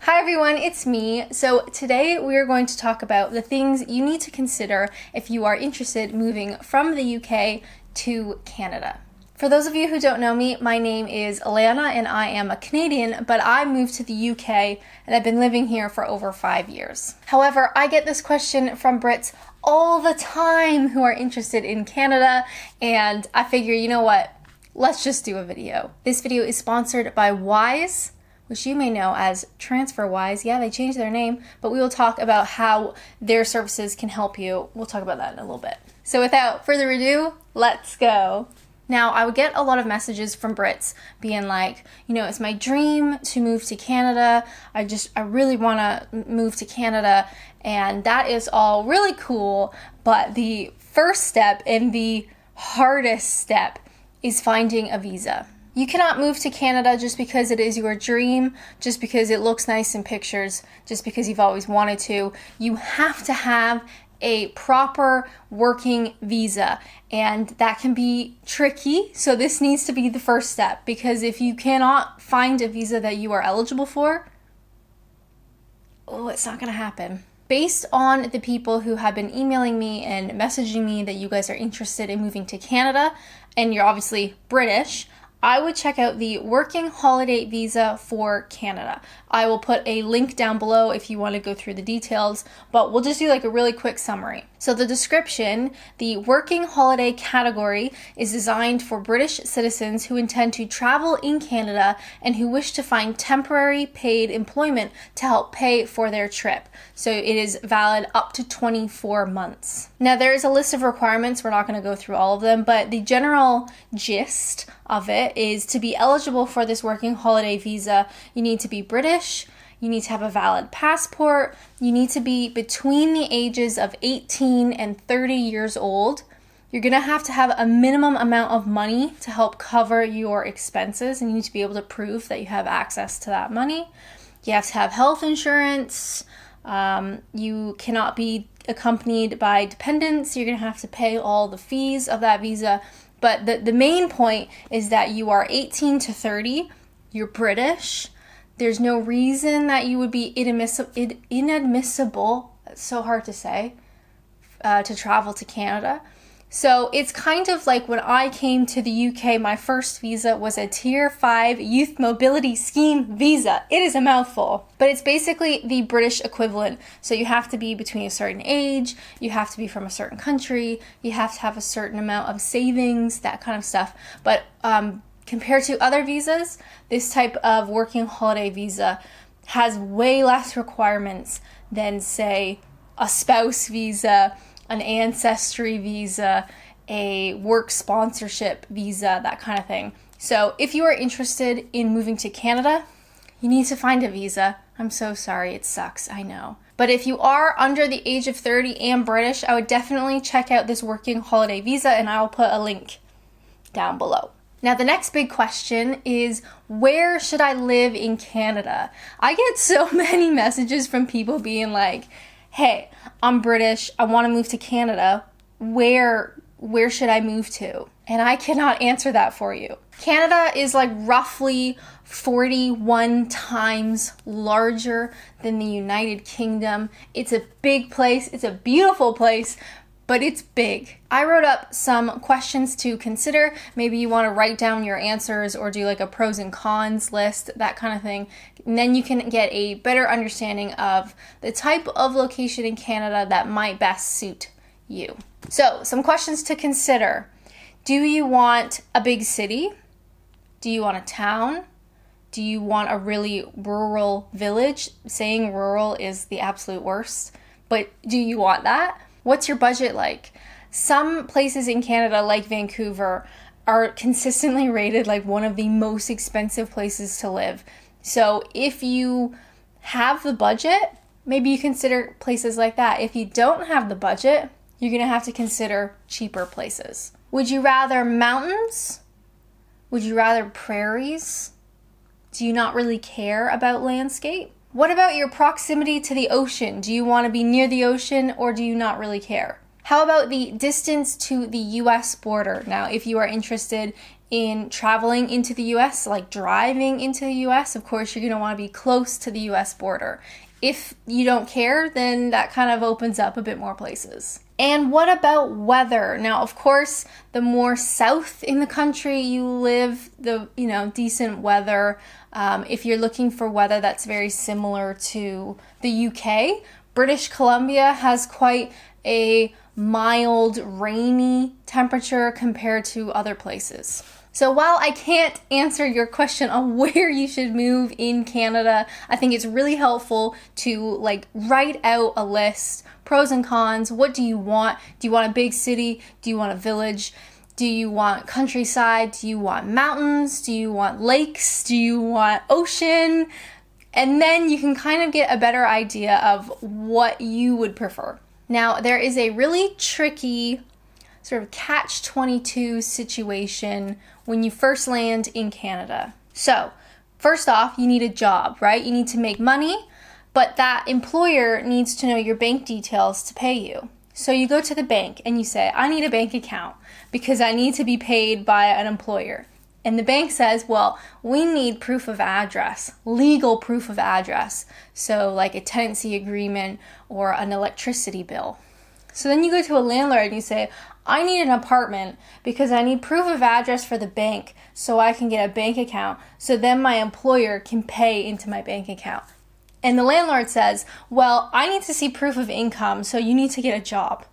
Hi everyone, it's me. So today we are going to talk about the things you need to consider if you are interested moving from the UK to Canada. For those of you who don't know me, my name is Alanna and I am a Canadian, but I moved to the UK and I've been living here for over 5 years. However, I get this question from Brits all the time who are interested in Canada, and I figure, you know what? Let's just do a video. This video is sponsored by Wise, which you may know as TransferWise. Yeah, they changed their name, but we will talk about how their services can help you. We'll talk about that in a little bit. So without further ado, let's go. Now, I would get a lot of messages from Brits being like, you know, it's my dream to move to Canada. I really want to move to Canada, and that is all really cool, but the first step and the hardest step is finding a visa. You cannot move to Canada just because it is your dream, just because it looks nice in pictures, just because you've always wanted to. You have to have a proper working visa, and that can be tricky. So this needs to be the first step, because if you cannot find a visa that you are eligible for, it's not going to happen. Based on the people who have been emailing me and messaging me that you guys are interested in moving to Canada, and you're obviously British, I would check out the Working Holiday Visa for Canada. I will put a link down below if you want to go through the details, but we'll just do like a really quick summary. So the description, the Working Holiday category is designed for British citizens who intend to travel in Canada and who wish to find temporary paid employment to help pay for their trip. So it is valid up to 24 months. Now there is a list of requirements. We're not going to go through all of them, but the general gist of it is to be eligible for this Working Holiday Visa, you need to be British, you need to have a valid passport, you need to be between the ages of 18 and 30 years old. You're going to have a minimum amount of money to help cover your expenses, and you need to be able to prove that you have access to that money. You have to have health insurance. You cannot be accompanied by dependents. You're going to have to pay all the fees of that visa. But the main point is that you are 18 to 30, you're British, there's no reason that you would be inadmissible, it's so hard to say, to travel to Canada. So it's kind of like when I came to the UK, my first visa was a Tier 5 Youth Mobility Scheme visa. It is a mouthful, but it's basically the British equivalent. So you have to be between a certain age, you have to be from a certain country, you have to have a certain amount of savings, that kind of stuff. But compared to other visas, this type of Working Holiday Visa has way less requirements than, say, a spouse visa, an ancestry visa, a work sponsorship visa, that kind of thing. So if you are interested in moving to Canada, you need to find a visa. I'm so sorry, it sucks, I know. But if you are under the age of 30 and British, I would definitely check out this Working Holiday Visa, and I'll put a link down below. Now, the next big question is, where should I live in Canada? I get so many messages from people being like, hey, I'm British, I want to move to Canada, where should I move to? And I cannot answer that for you. Canada is like roughly 41 times larger than the United Kingdom. It's a big place, it's a beautiful place, but it's big. I wrote up some questions to consider. Maybe you want to write down your answers or do like a pros and cons list, that kind of thing. And then you can get a better understanding of the type of location in Canada that might best suit you. So, some questions to consider. Do you want a big city? Do you want a town? Do you want a really rural village? Saying rural is the absolute worst, but do you want that? What's your budget like? Some places in Canada, like Vancouver, are consistently rated like one of the most expensive places to live. So if you have the budget, maybe you consider places like that. If you don't have the budget, you're going to have to consider cheaper places. Would you rather mountains? Would you rather prairies? Do you not really care about landscape? What about your proximity to the ocean? Do you want to be near the ocean, or do you not really care? How about the distance to the US border? Now, if you are interested in traveling into the US, like driving into the US, of course, you're going to want to be close to the US border. If you don't care, then that kind of opens up a bit more places. And what about weather? Now, of course, the more south in the country you live, the decent weather. If you're looking for weather that's very similar to the UK, British Columbia has quite a mild, rainy temperature compared to other places. So while I can't answer your question on where you should move in Canada, I think it's really helpful to write out a list, pros and cons. What do you want? Do you want a big city? Do you want a village? Do you want countryside? Do you want mountains? Do you want lakes? Do you want ocean? And then you can kind of get a better idea of what you would prefer. Now, there is a really tricky sort of catch-22 situation when you first land in Canada. So, first off, you need a job, right? You need to make money, but that employer needs to know your bank details to pay you. So you go to the bank and you say, I need a bank account because I need to be paid by an employer. And the bank says, well, we need proof of address, legal proof of address. So like a tenancy agreement or an electricity bill. So then you go to a landlord and you say, I need an apartment because I need proof of address for the bank so I can get a bank account so then my employer can pay into my bank account. And the landlord says, well, I need to see proof of income, so you need to get a job.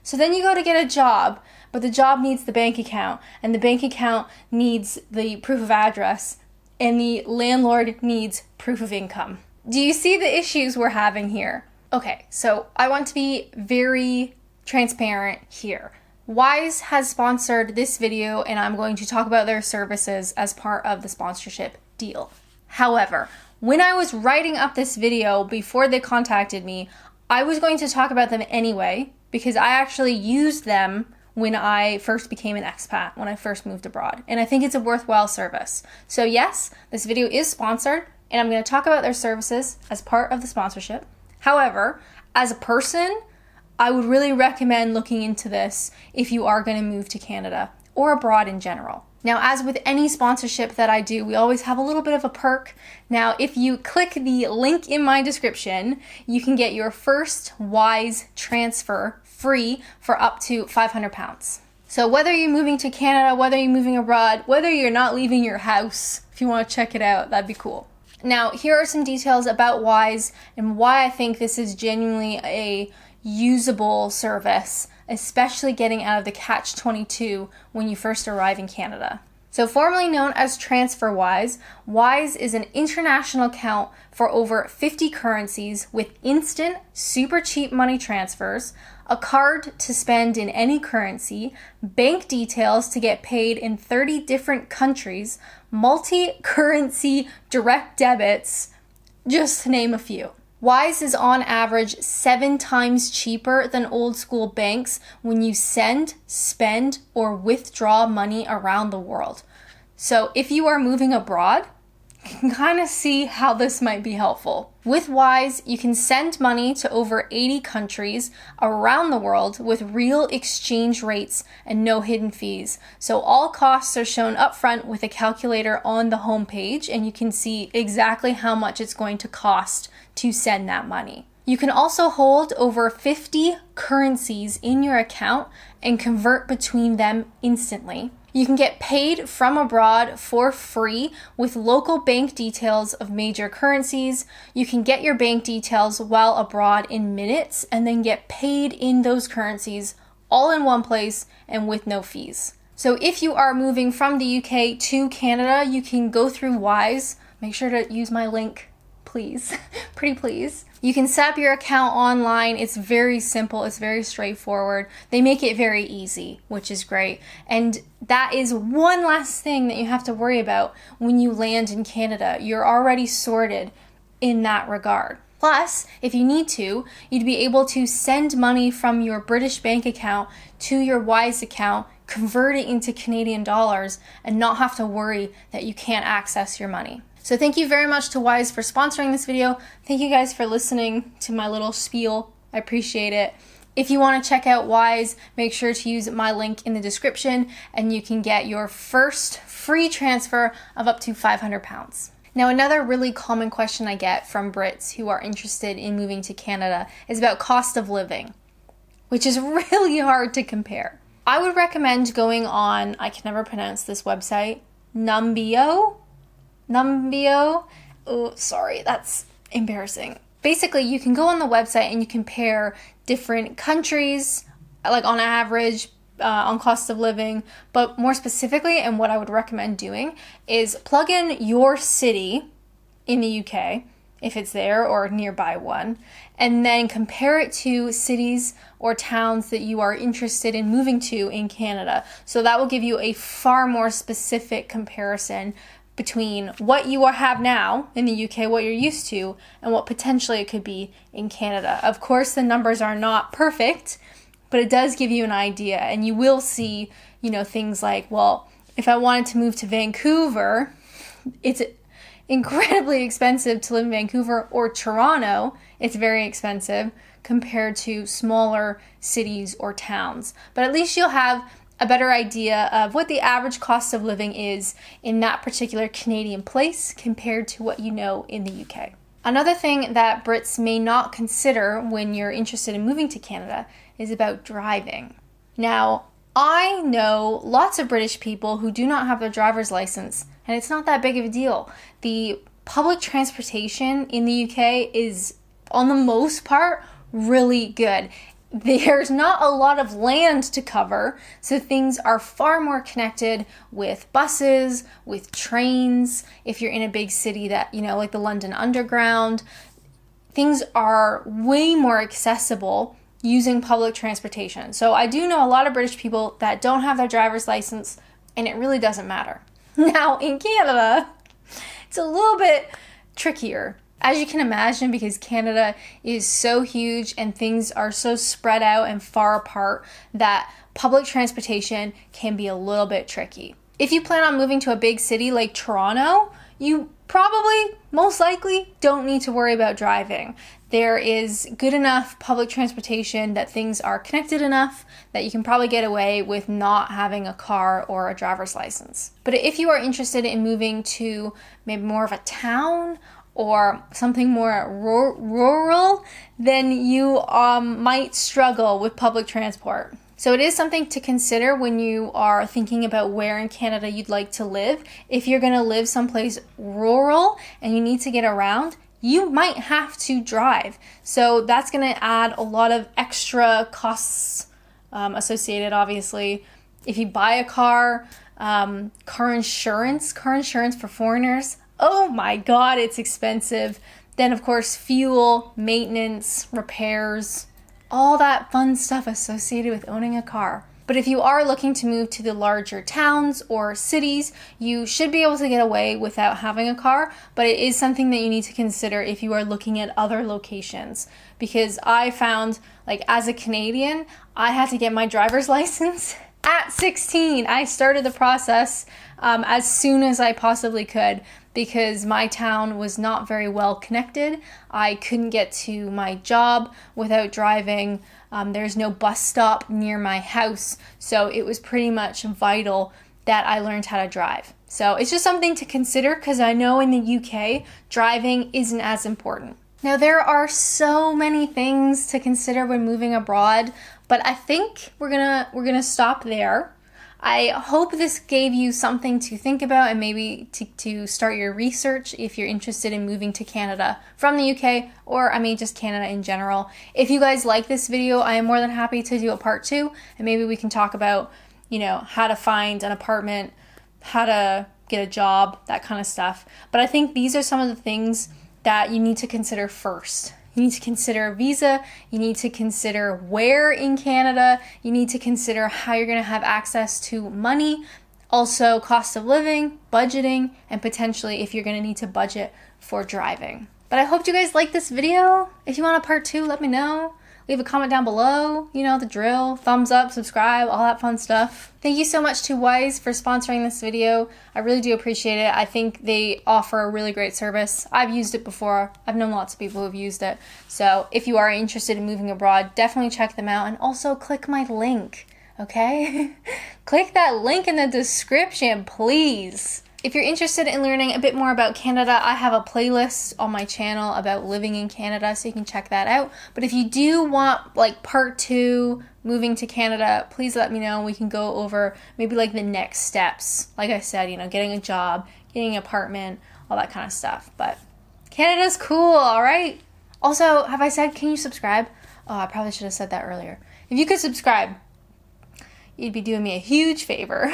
So then you go to get a job, but the job needs the bank account, and the bank account needs the proof of address, and the landlord needs proof of income. Do you see the issues we're having here? Okay, so I want to be very transparent here. Wise has sponsored this video, and I'm going to talk about their services as part of the sponsorship deal. However, when I was writing up this video before they contacted me, I was going to talk about them anyway because I actually used them when I first became an expat, when I first moved abroad. And I think it's a worthwhile service. So yes, this video is sponsored and I'm going to talk about their services as part of the sponsorship. However, as a person, I would really recommend looking into this if you are going to move to Canada or abroad in general. Now, as with any sponsorship that I do, we always have a little bit of a perk. Now, if you click the link in my description, you can get your first Wise transfer free for up to £500. So whether you're moving to Canada, whether you're moving abroad, whether you're not leaving your house, if you want to check it out, that'd be cool. Now, here are some details about Wise and why I think this is genuinely a usable service, especially getting out of the catch-22 when you first arrive in Canada. So formerly known as TransferWise, Wise is an international account for over 50 currencies with instant, super cheap money transfers, a card to spend in any currency, bank details to get paid in 30 different countries, multi-currency direct debits, just to name a few. Wise is on average 7 times cheaper than old school banks when you send, spend, or withdraw money around the world. So if you are moving abroad, you can kind of see how this might be helpful. With Wise, you can send money to over 80 countries around the world with real exchange rates and no hidden fees. So all costs are shown upfront with a calculator on the homepage, and you can see exactly how much it's going to cost to send that money. You can also hold over 50 currencies in your account and convert between them instantly. You can get paid from abroad for free with local bank details of major currencies. You can get your bank details while abroad in minutes and then get paid in those currencies all in one place and with no fees. So if you are moving from the UK to Canada, you can go through Wise. Make sure to use my link, please. Pretty please. You can set up your account online. It's very simple. It's very straightforward. They make it very easy, which is great. And that is one last thing that you have to worry about when you land in Canada. You're already sorted in that regard. Plus, if you need to, you'd be able to send money from your British bank account to your Wise account, convert it into Canadian dollars, and not have to worry that you can't access your money. So thank you very much to Wise for sponsoring this video. Thank you guys for listening to my little spiel. I appreciate it. If you want to check out Wise, make sure to use my link in the description and you can get your first free transfer of up to £500. Now, another really common question I get from Brits who are interested in moving to Canada is about cost of living, which is really hard to compare. I would recommend going on, I can never pronounce this website, Numbeo. Oh, sorry, that's embarrassing. Basically, you can go on the website and you compare different countries, like on average, on cost of living, but more specifically, and what I would recommend doing is plug in your city in the UK, if it's there or nearby one, and then compare it to cities or towns that you are interested in moving to in Canada. So that will give you a far more specific comparison between what you have now in the UK, what you're used to, and what potentially it could be in Canada. Of course, the numbers are not perfect, but it does give you an idea, and you will see, things like, well, if I wanted to move to Vancouver, it's incredibly expensive to live in Vancouver, or Toronto, it's very expensive compared to smaller cities or towns. But at least you'll have a better idea of what the average cost of living is in that particular Canadian place compared to what you know in the UK. Another thing that Brits may not consider when you're interested in moving to Canada is about driving. Now, I know lots of British people who do not have their driver's license, and it's not that big of a deal. The public transportation in the UK is, on the most part, really good. There's not a lot of land to cover, so things are far more connected with buses, with trains. If you're in a big city that, like the London Underground, things are way more accessible using public transportation. So I do know a lot of British people that don't have their driver's license, and it really doesn't matter. Now, in Canada, it's a little bit trickier. As you can imagine, because Canada is so huge and things are so spread out and far apart, that public transportation can be a little bit tricky. If you plan on moving to a big city like Toronto, you probably, most likely, don't need to worry about driving. There is good enough public transportation that things are connected enough that you can probably get away with not having a car or a driver's license. But if you are interested in moving to maybe more of a town or something more rural, then you might struggle with public transport. So it is something to consider when you are thinking about where in Canada you'd like to live. If you're going to live someplace rural and you need to get around, you might have to drive. So that's going to add a lot of extra costs associated, obviously. If you buy a car, car insurance for foreigners, oh my God, it's expensive. Then, of course, fuel, maintenance, repairs, all that fun stuff associated with owning a car. But if you are looking to move to the larger towns or cities, you should be able to get away without having a car, but it is something that you need to consider if you are looking at other locations. Because I found, as a Canadian, I had to get my driver's license at 16. I started the process as soon as I possibly could because my town was not very well connected. I couldn't get to my job without driving. There's no bus stop near my house, so it was pretty much vital that I learned how to drive. So it's just something to consider because I know in the UK, driving isn't as important. Now, there are so many things to consider when moving abroad, but I think we're gonna stop there. I hope this gave you something to think about and maybe to start your research if you're interested in moving to Canada from the UK or just Canada in general. If you guys like this video, I am more than happy to do a part 2 and maybe we can talk about, how to find an apartment, how to get a job, that kind of stuff. But I think these are some of the things that you need to consider first. You need to consider a visa, you need to consider where in Canada, you need to consider how you're going to have access to money, also cost of living, budgeting, and potentially if you're going to need to budget for driving. But I hope you guys liked this video. If you want a part 2, let me know. leave a comment down below. You know the drill. Thumbs up, subscribe, all that fun stuff. Thank you so much to Wise for sponsoring this video. I really do appreciate it. I think they offer a really great service. I've used it before. I've known lots of people who have used it. So if you are interested in moving abroad, definitely check them out, and also click my link, okay? Click that link in the description, please. If you're interested in learning a bit more about Canada, I have a playlist on my channel about living in Canada, so you can check that out. But if you do want like part 2, moving to Canada, please let me know. We can go over maybe like the next steps. Like I said, you know, getting a job, getting an apartment, all that kind of stuff. But Canada's cool, all right? Also, have I said, can you subscribe? Oh, I probably should have said that earlier. If you could subscribe, you'd be doing me a huge favor.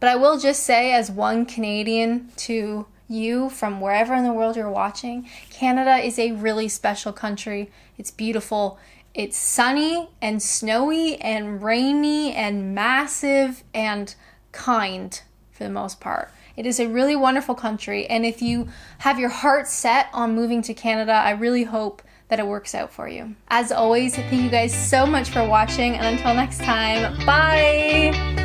But I will just say, as one Canadian to you from wherever in the world you're watching, Canada is a really special country. It's beautiful. It's sunny and snowy and rainy and massive and kind for the most part. It is a really wonderful country, and if you have your heart set on moving to Canada, I really hope that it works out for you. As always, thank you guys so much for watching, and until next time, bye!